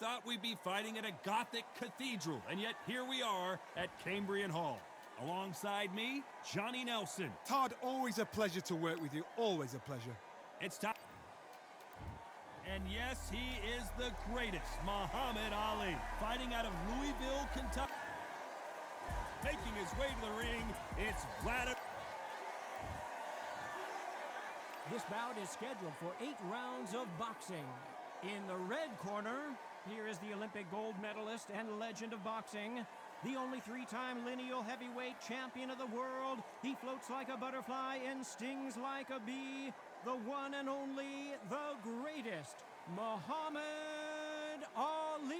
thought we'd be fighting at a Gothic cathedral, and yet here we are at Cambrian Hall. Alongside me, Johnny Nelson. Todd, always a pleasure to work with you. Always a pleasure. It's time. And yes, he is the greatest, Muhammad Ali, fighting out of Louisville, Kentucky. Making his way to the ring, it's Vladimir. This bout is scheduled for 8 rounds of boxing. In the red corner, here is the Olympic gold medalist and legend of boxing, the only 3-time lineal heavyweight champion of the world. He floats like a butterfly and stings like a bee. The one and only, the greatest, Muhammad Ali.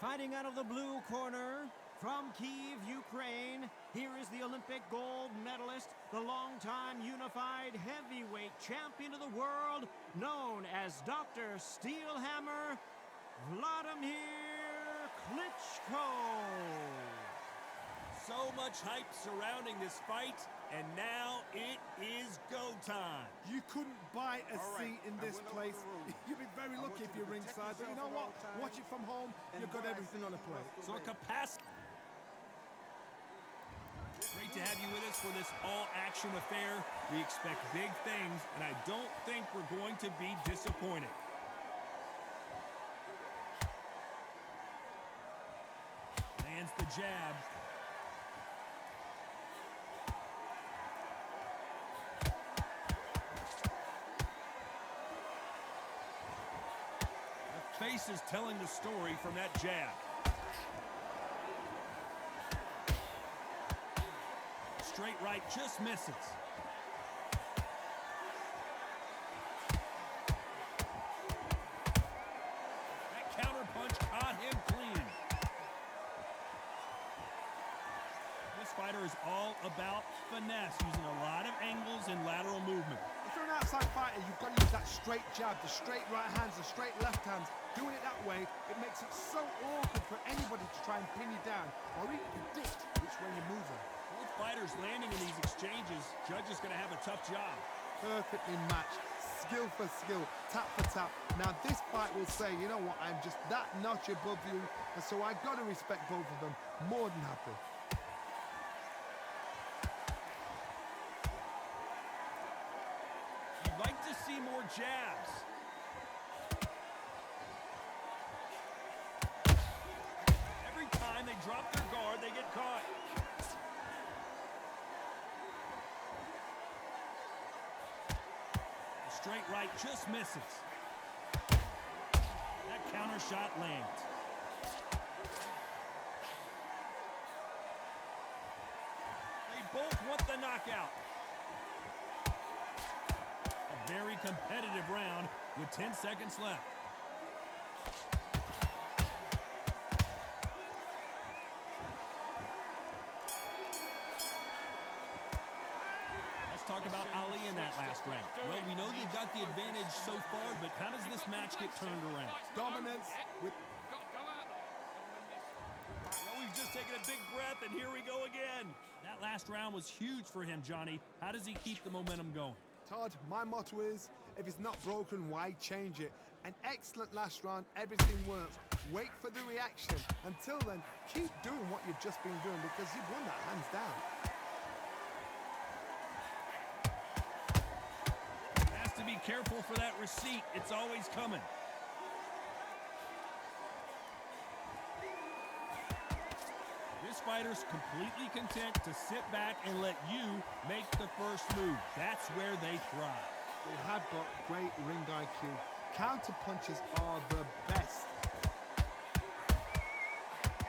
Fighting out of the blue corner, from Kyiv, Ukraine, here is the Olympic gold medalist, the longtime unified heavyweight champion of the world, known as Dr. Steelhammer, Vladimir Klitschko. So much hype surrounding this fight, and now it is go time. You couldn't buy a seat in this place. You'd be very lucky if you're ringside, but you know what? Watch it from home, you've got everything on a plate. So a capacity. Great to have you with us for this all-action affair. We expect big things, and I don't think we're going to be disappointed. Lands the jab. The face is telling the story from that jab. Straight right just misses. That counter punch caught him clean. This fighter is all about finesse, using a lot of angles and lateral movement. If you're an outside fighter, you've got to use that straight jab, the straight right hands, the straight left hands. Doing it that way, it makes it so awkward for anybody to try and pin you down or even predict which way you're moving. Both fighters landing in these exchanges, Judge is going to have a tough job. Perfectly matched, skill for skill, tap for tap. Now this fight will say, you know what, I'm just that notch above you, and so I got to respect both of them. More than happy. You'd like to see more jabs. Every time they drop their guard, they get caught. Straight right just misses. That counter shot lands. They both want the knockout. A very competitive round with 10 seconds left. Talk about Ali in that last round. Well, we know they've got the advantage so far, but how does this match get turned around? Dominance with... Well, we've just taken a big breath, and here we go again. That last round was huge for him, Johnny. How does he keep the momentum going? Todd, my motto is, if it's not broken, why change it? An excellent last round, everything works. Wait for the reaction. Until then, keep doing what you've just been doing because you've won that hands down. To be careful for that receipt. It's always coming. This fighter's completely content to sit back and let you make the first move. That's where they thrive. They have got great ring IQ. Counter punches are the best.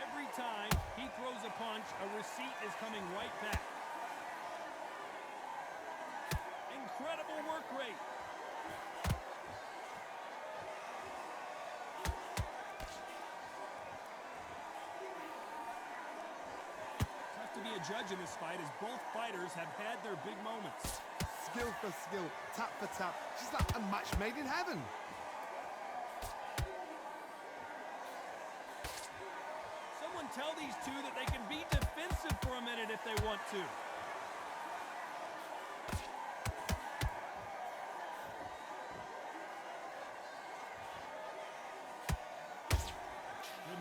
Every time he throws a punch, a receipt is coming right back. Incredible work rate. To be a judge in this fight as both fighters have had their big moments. Skill for skill, tap for tap. She's like a match made in heaven. Someone tell these two that they can be defensive for a minute if they want to.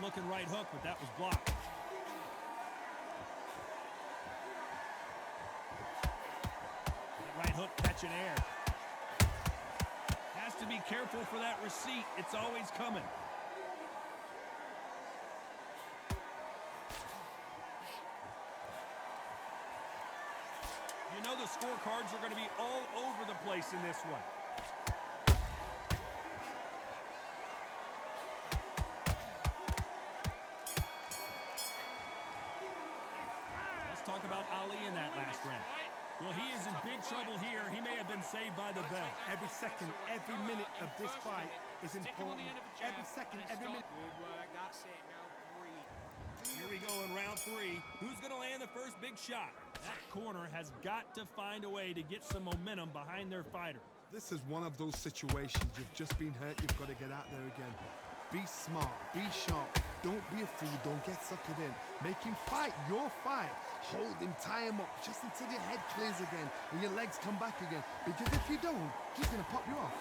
looking right hook, but that was blocked. That right hook catching air. Has to be careful for that receipt. It's always coming. You know the scorecards are going to be all over the place in this one. Let's talk about Ali in that last round. Well, he is in big trouble here. He may have been saved by the bell. Every second, every minute of this fight is important. Every second, every minute. Good work. That's it. Now breathe. Here we go in round 3. Who's going to land the first big shot? That corner has got to find a way to get some momentum behind their fighter. This is one of those situations. You've just been hurt. You've got to get out there again. Be smart. Be sharp. Don't be a fool. Don't get suckered in. Make him fight your fight. Hold him, tie him up just until your head clears again and your legs come back again. Because if you don't, he's going to pop you off.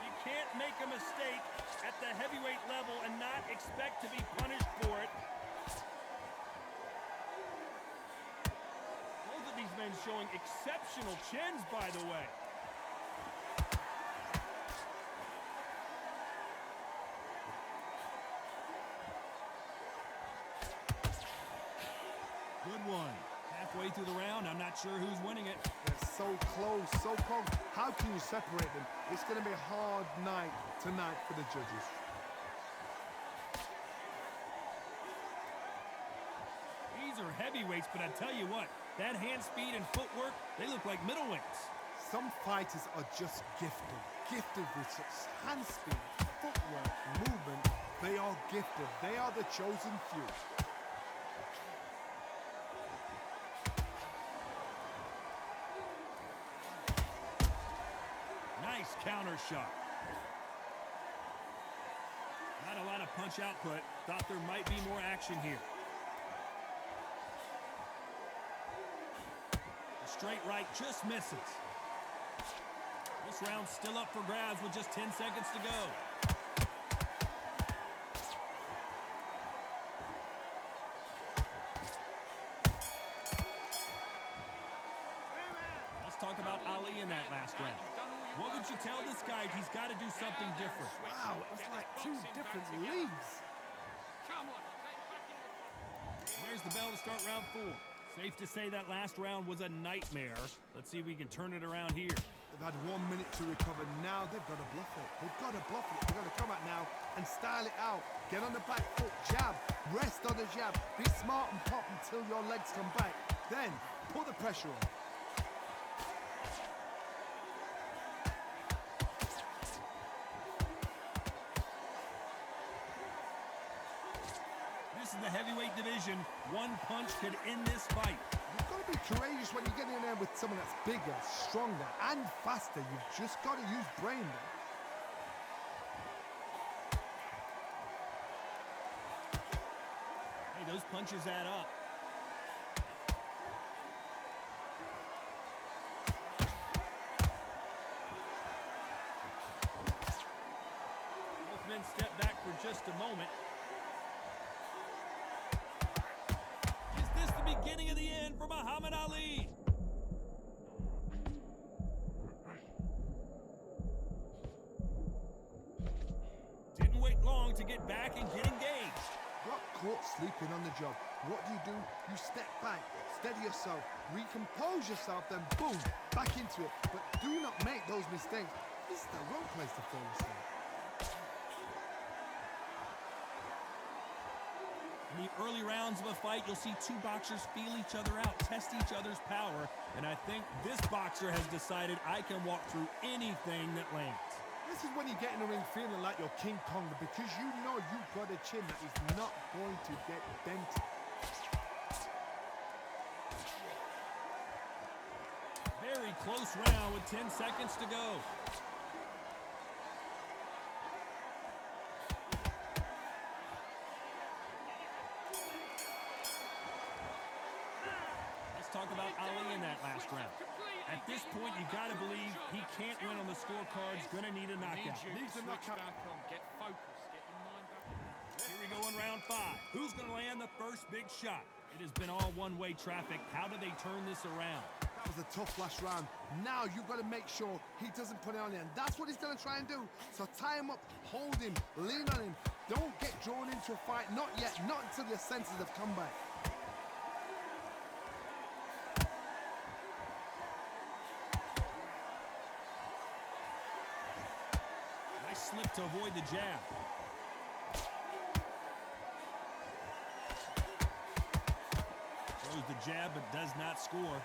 You can't make a mistake at the heavyweight level and not expect to be punished for it. Both of these men showing exceptional chins, by the way. Good one. Halfway through the round, I'm not sure who's winning it. They're so close, so close. How can you separate them? It's going to be a hard night tonight for the judges. These are heavyweights, but I tell you what, that hand speed and footwork, they look like middleweights. Some fighters are just gifted. Gifted with such hand speed, footwork, movement. They are gifted. They are the chosen few. Nice counter shot. Not a lot of punch output. Thought there might be more action here. The straight right just misses. This round's still up for grabs with just 10 seconds to go. Let's talk about Ali in that last round. What would you tell this guy? He's got to do something different. Wow, it's like two different leagues. Come on. There's the bell to start round 4. Safe to say that last round was a nightmare. Let's see if we can turn it around here. They've had 1 minute to recover. Now they've got to bluff it. They've got to bluff it. They've got to come out now and style it out. Get on the back foot, jab, rest on the jab. Be smart and pop until your legs come back. Then put the pressure on. This is the heavyweight division. One punch could end this fight. You've got to be courageous when you get in there with someone that's bigger, stronger, and faster. You've just got to use brain there. Hey, those punches add up. Both men step back for just a moment. Is this the beginning of the end for Muhammad Ali? Didn't wait long to get back and get engaged. Got caught sleeping on the job. What do? You step back, steady yourself, recompose yourself, then boom, back into it. But do not make those mistakes. This is the wrong place to fall asleep. In the early rounds of a fight, you'll see two boxers feel each other out, test each other's power, and I think this boxer has decided I can walk through anything that lands. This is when you get in the ring feeling like you're King Kong because you know you've got a chin that is not going to get dented. Very close round with 10 seconds to go. Let's talk about Ali in that last round. At this point, you got to believe he can't win on the scorecards. Gonna need a knockout. Needs a knockout. Get focused. Get your mind back. Here we go in round 5. Who's gonna land the first big shot? It has been all one-way traffic. How do they turn this around? That was a tough last round. Now you've got to make sure he doesn't put it on you, and that's what he's going to try and do. So tie him up, hold him, lean on him. Don't get drawn into a fight. Not yet. Not until your senses have come back. Nice slip to avoid the jab. Throws the jab but does not score.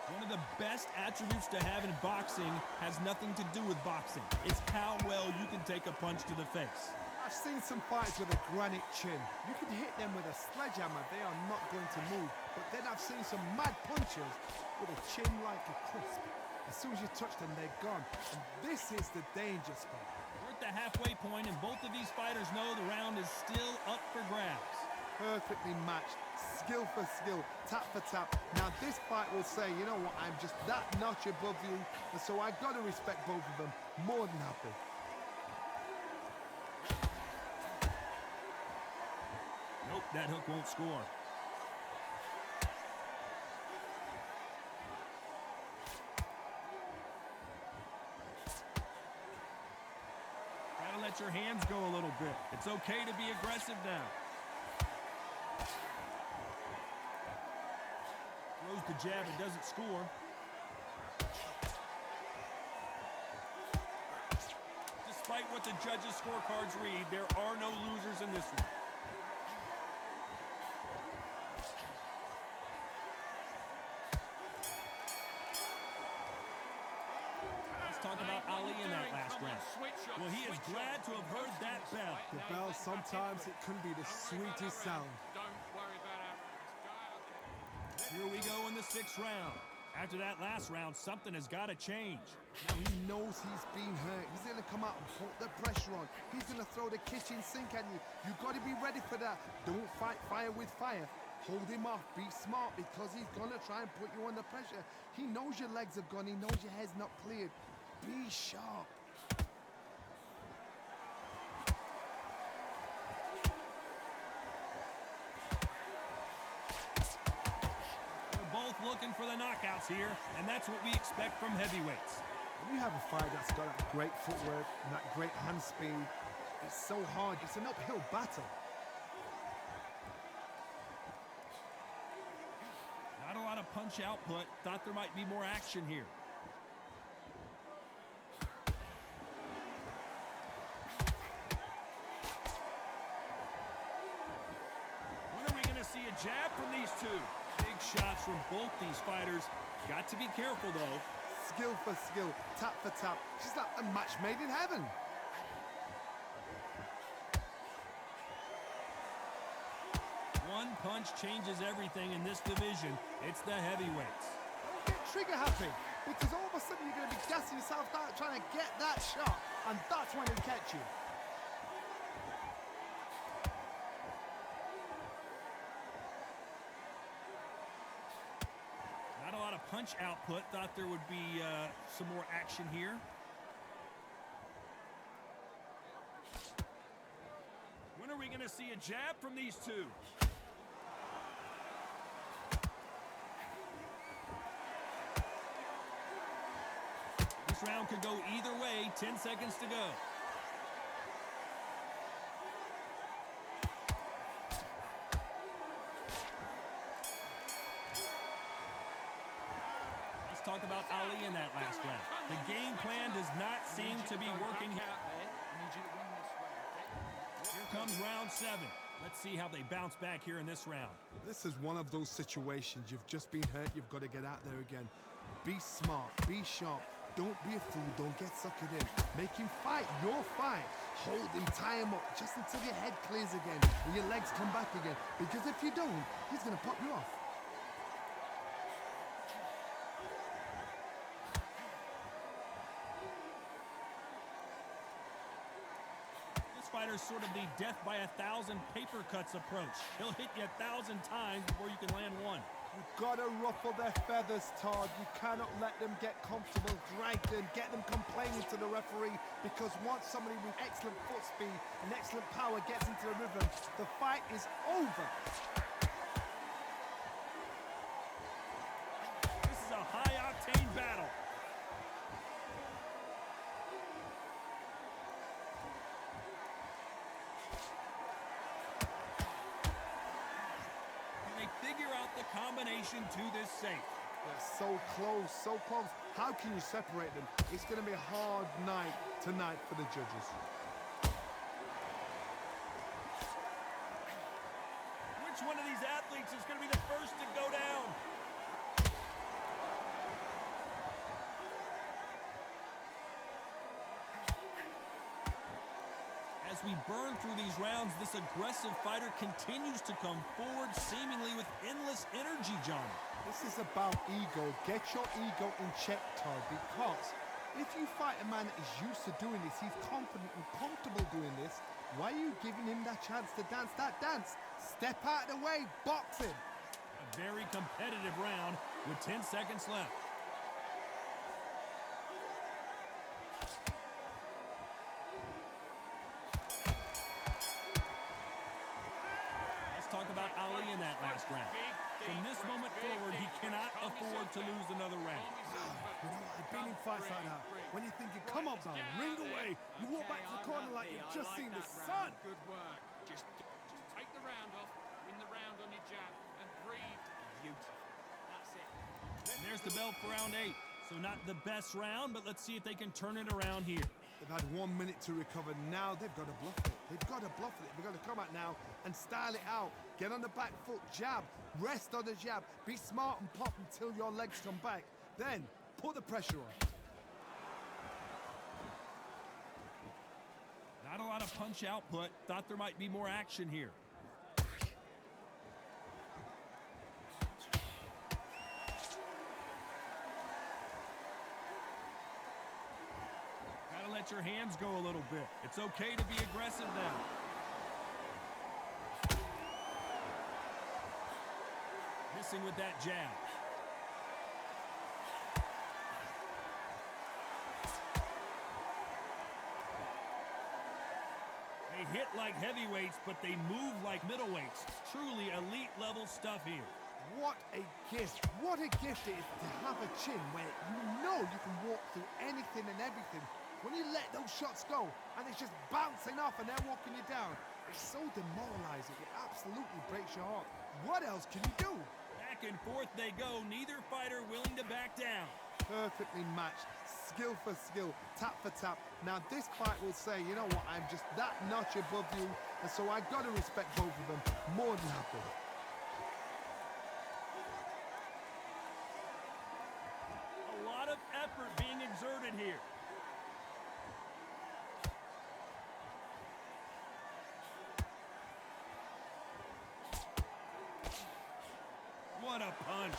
One of the best attributes to have in boxing has nothing to do with boxing. It's how well you can take a punch to the face. I've seen some fighters with a granite chin. You can hit them with a sledgehammer. They are not going to move. But then I've seen some mad punchers with a chin like a crisp. As soon as you touch them, they're gone. And this is the danger spot. We're at the halfway point, and both of these fighters know the round is still up for grabs. Perfectly matched, skill for skill, tap for tap. Now this fight will say, you know what, I'm just that notch above you, and so I've got to respect both of them. More than happy. Nope, that hook won't score. Gotta let your hands go a little bit. It's okay to be aggressive now. Throws the jab and doesn't score. Despite what the judges' scorecards read, there are no losers in this one. Let's talk about Ali in that last round. Well, he is glad to have heard that bell. The bell, sometimes it can be the sweetest sound. Don't worry about our rounds. Here we go in the 6th round. After that last round, something has got to change. Now he knows he's been hurt. He's going to come out and put the pressure on. He's going to throw the kitchen sink at you. You've got to be ready for that. Don't fight fire with fire. Hold him off. Be smart, because he's going to try and put you under pressure. He knows your legs have gone. He knows your head's not cleared. Be sharp. They're both looking for the knockouts here, and that's what we expect from heavyweights. When you have a fight that's got that great footwork and that great hand speed, it's so hard. It's an uphill battle. Not a lot of punch output. Thought there might be more action here. When are we going to see a jab from these two? Big shots from both these fighters. Got to be careful, though. Skill for skill, tap for tap. She's like a match made in heaven. One punch changes everything in this division. It's the heavyweights. Get trigger happy, because all of a sudden you're going to be gassing yourself out trying to get that shot, and that's when he'll catch you. Not a lot of punch output. Thought there would be some more action here. When are we going to see a jab from these two? This round could go either way. 10 seconds to go. Let's talk about Ali in that last round. The game plan does not seem to be working here. Here comes round 7. Let's see how they bounce back here in this round. This is one of those situations. You've just been hurt. You've got to get out there again. Be smart. Be sharp. Don't be a fool. Don't get suckered in. Make him fight your fight. Hold him, tie him up, just until your head clears again and your legs come back again. Because if you don't, he's going to pop you off. fighter's sort of the death by 1,000 paper cuts approach. He'll hit you 1,000 times before you can land one. You've got to ruffle their feathers, Todd. You cannot let them get comfortable, drag them, get them complaining to the referee, because once somebody with excellent foot speed and excellent power gets into the rhythm, the fight is over. This is a high-octane battle. Figure out the combination to this safe. They're so close, so close. How can you separate them? It's going to be a hard night tonight for the judges. Which one of these athletes is going to be the first to go down? As we burn through these rounds, this aggressive fighter continues to come forward, seemingly with endless energy, John. This is about ego. Get your ego in check, Todd, because if you fight a man that is used to doing this, he's confident and comfortable doing this, why are you giving him that chance to dance that dance? Step out of the way, box him. A very competitive round with 10 seconds left. Talk about Ali in that last round. From this moment forward, he cannot afford to lose another round. You know, I've been in fights like that. When you're thinking, come on, man, ring away. You walk back to the corner like you've just seen the sun. Good work. Just take the round off, win the round on your jab, and breathe. Beautiful. That's it. And there's the bell for round 8. So not the best round, but let's see if they can turn it around here. They've had 1 minute to recover. Now they've got to bluff it. They've got to bluff it. They've got to come out now and style it out. Get on the back foot, jab, rest on the jab. Be smart and pop until your legs come back. Then put the pressure on. Not a lot of punch output. Thought there might be more action here. Let your hands go a little bit. It's okay to be aggressive now. Missing with that jab. They hit like heavyweights, but they move like middleweights. Truly elite level stuff here. What a gift. What a gift it is to have a chin where you know you can walk through anything and everything. When you let those shots go and it's just bouncing off and they're walking you down, it's so demoralizing. It absolutely breaks your heart. What else can you do? Back and forth they go, neither fighter willing to back down. Perfectly matched, skill for skill, tap for tap. Now this fight will say, you know what, I'm just that notch above you, and so I've got to respect both of them more than happy. A lot of effort being exerted here. What a punch.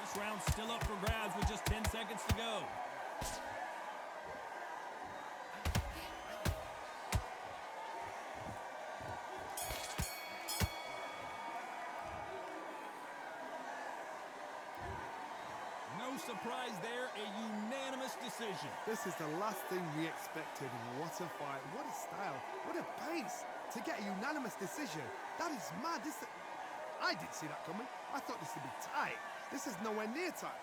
This round's still up for grabs with just 10 seconds to go. No surprise there, a unanimous decision. This is the last thing we expected. What a fight, what a style, what a pace to get a unanimous decision. That is mad. I didn't see that coming. I thought this would be tight. This is nowhere near tight.